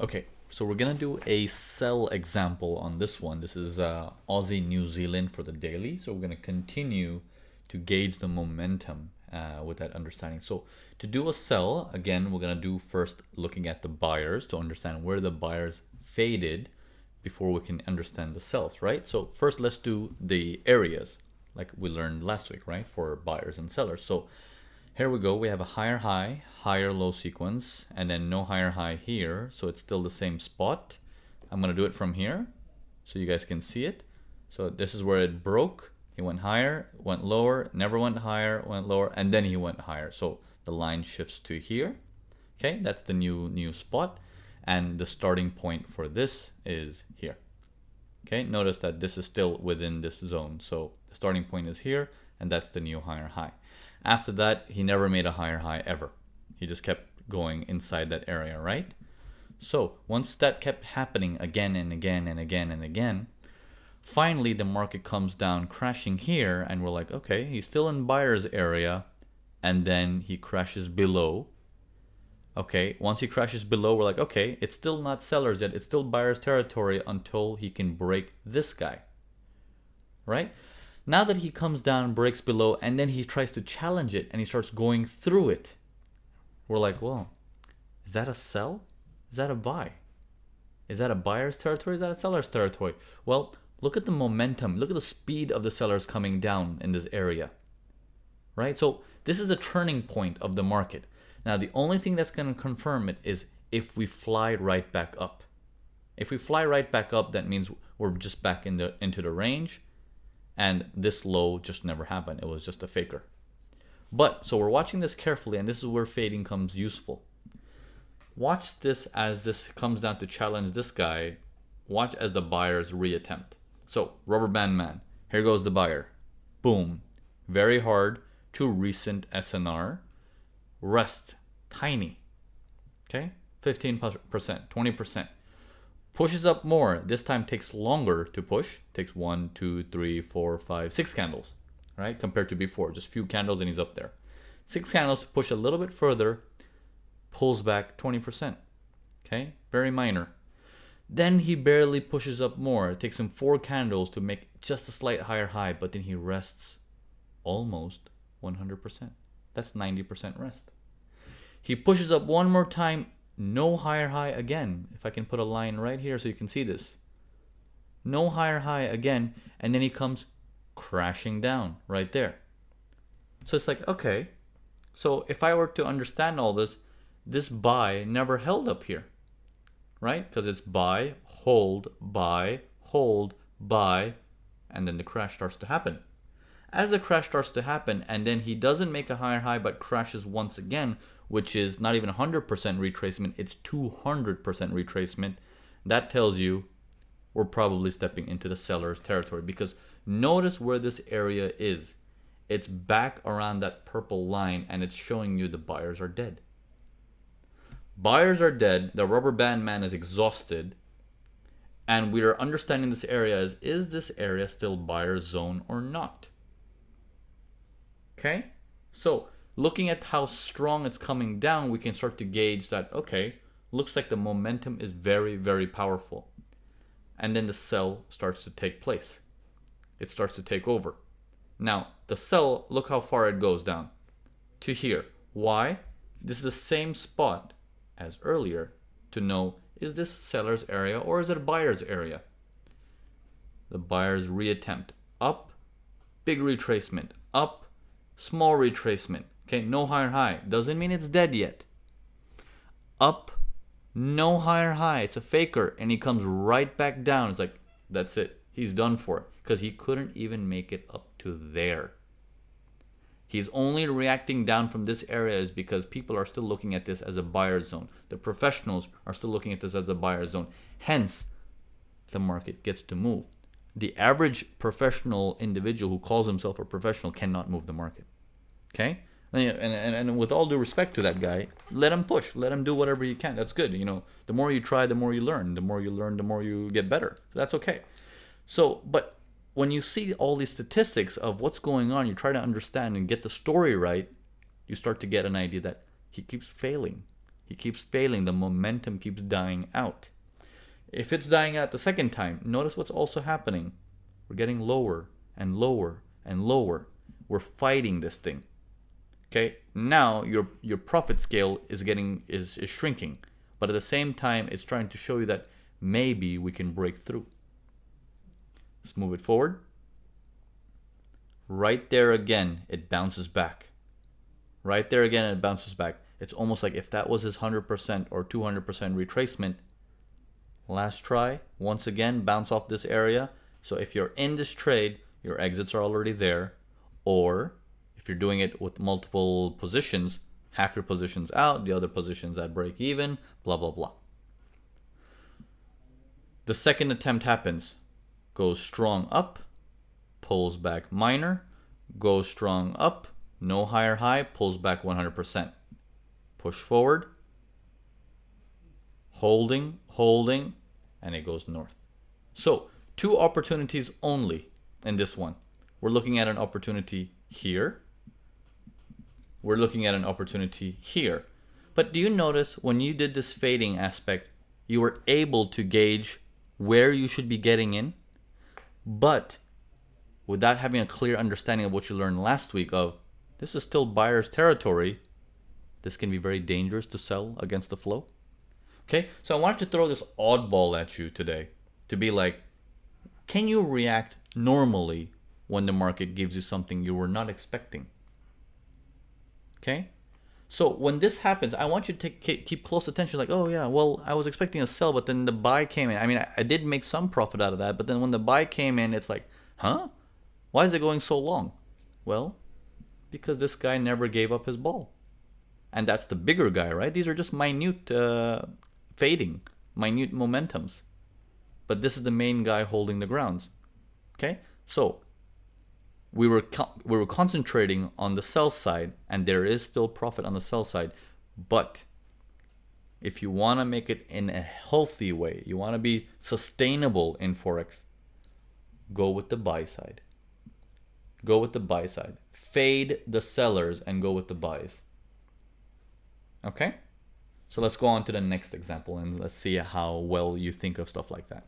Okay, so we're gonna do a sell example on this one. This is Aussie New Zealand for the daily. So we're gonna continue to gauge the momentum with that understanding. So to do a sell, again, we're gonna do first looking at the buyers to understand where the buyers faded before we can understand the sells, right? So first let's do the areas like we learned last week, right? For buyers and sellers. So here we go. We have a higher high, higher low sequence, and then no higher high here. So it's still the same spot. I'm going to do it from here so you guys can see it. So this is where it broke. He went higher, went lower, never went higher, went lower, and then he went higher. So the line shifts to here. Okay, that's the new spot. And the starting point for this is here. Okay, notice that this is still within this zone. So the starting point is here, and that's the new higher high. After that, he never made a higher high ever. He just kept going inside that area, right? So once that kept happening again and again and again and again, finally the market comes down crashing here, and we're like, okay, he's still in buyer's area, and then he crashes below. Okay, once he crashes below, we're like, okay, it's still not seller's yet. It's still buyer's territory until he can break this guy, right? Now that he comes down, breaks below, and then he tries to challenge it and he starts going through it, we're like, well, is that a sell? Is that a buy? Is that a buyer's territory? Is that a seller's territory? Well, look at the momentum. Look at the speed of the sellers coming down in this area, right? So this is the turning point of the market. Now, the only thing that's going to confirm it is if we fly right back up. If we fly right back up, that means we're just back into the range. And this low just never happened. It was just a faker. But, so we're watching this carefully, and this is where fading comes useful. Watch this as this comes down to challenge this guy. Watch as the buyers reattempt. So, rubber band man. Here goes the buyer. Boom. Very hard to recent SNR. Rest. Tiny. Okay? 15%, 20%. Pushes up more. This time takes longer to push. Takes 1, 2, 3, 4, 5, 6 candles, right? Compared to before, just few candles and he's up there. 6 candles to push a little bit further, pulls back 20%. Okay, very minor. Then he barely pushes up more. It takes him 4 candles to make just a slight higher high, but then he rests almost 100%. That's 90% rest. He pushes up one more time. No higher high again. If I can put a line right here so you can see this. No higher high again. And then he comes crashing down right there. So it's like, okay. So if I were to understand all this, this buy never held up here. Right? Because it's buy, hold, buy, hold, buy. And then the crash starts to happen. As the crash starts to happen, and then he doesn't make a higher high but crashes once again, which is not even 100% retracement, it's 200% retracement, that tells you we're probably stepping into the seller's territory. Because notice where this area is. It's back around that purple line, and it's showing you the buyers are dead. Buyers are dead, the rubber band man is exhausted, and we are understanding this area as, is this area still buyer's zone or not? Okay, so looking at how strong it's coming down, we can start to gauge that, okay, looks like the momentum is very, very powerful. And then the sell starts to take place. It starts to take over. Now, the sell, look how far it goes down. To here. Why? This is the same spot as earlier to know, is this seller's area or is it a buyer's area? The buyer's reattempt. Up, big retracement. Up, small retracement. Okay, no higher high. Doesn't mean it's dead yet. Up, no higher high. It's a faker. And he comes right back down. It's like, that's it. He's done for it. Because he couldn't even make it up to there. He's only reacting down from this area is because people are still looking at this as a buyer zone. The professionals are still looking at this as a buyer zone. Hence, the market gets to move. The average professional individual who calls himself a professional cannot move the market. Okay? And with all due respect to that guy, let him push. Let him do whatever he can. That's good. You know, the more you try, the more you learn. The more you learn, the more you get better. That's okay. So, but when you see all these statistics of what's going on, you try to understand and get the story right, you start to get an idea that he keeps failing. He keeps failing. The momentum keeps dying out. If it's dying out the second time, notice what's also happening. We're getting lower and lower and lower. We're fighting this thing. Okay, now your profit scale is shrinking, but at the same time, it's trying to show you that maybe we can break through. Let's move it forward. Right there again, it bounces back. Right there again, it bounces back. It's almost like if that was his 100% or 200% retracement. Last try, once again, bounce off this area. So if you're in this trade, your exits are already there. Or if you're doing it with multiple positions, half your positions out, the other positions at break even, blah, blah, blah. The second attempt happens. Goes strong up, pulls back minor, goes strong up, no higher high, pulls back 100%. Push forward, holding, and it goes north. So 2 opportunities only in this one. We're looking at an opportunity here. We're looking at an opportunity here. But do you notice when you did this fading aspect, you were able to gauge where you should be getting in, but without having a clear understanding of what you learned last week of this is still buyer's territory, this can be very dangerous to sell against the flow. Okay, so I wanted to throw this oddball at you today to be like, can you react normally when the market gives you something you were not expecting? Okay, so when this happens, I want you to keep close attention. Like, oh yeah, well, I was expecting a sell, but then the buy came in. I mean, I did make some profit out of that, but then when the buy came in, it's like, huh? Why is it going so long? Well, because this guy never gave up his ball. And that's the bigger guy, right? These are just minute fading, minute momentums. But this is the main guy holding the grounds. Okay? So we were concentrating on the sell side, and there is still profit on the sell side. But if you want to make it in a healthy way, you want to be sustainable in Forex, go with the buy side. Go with the buy side. Fade the sellers and go with the buys. Okay? So let's go on to the next example and let's see how well you think of stuff like that.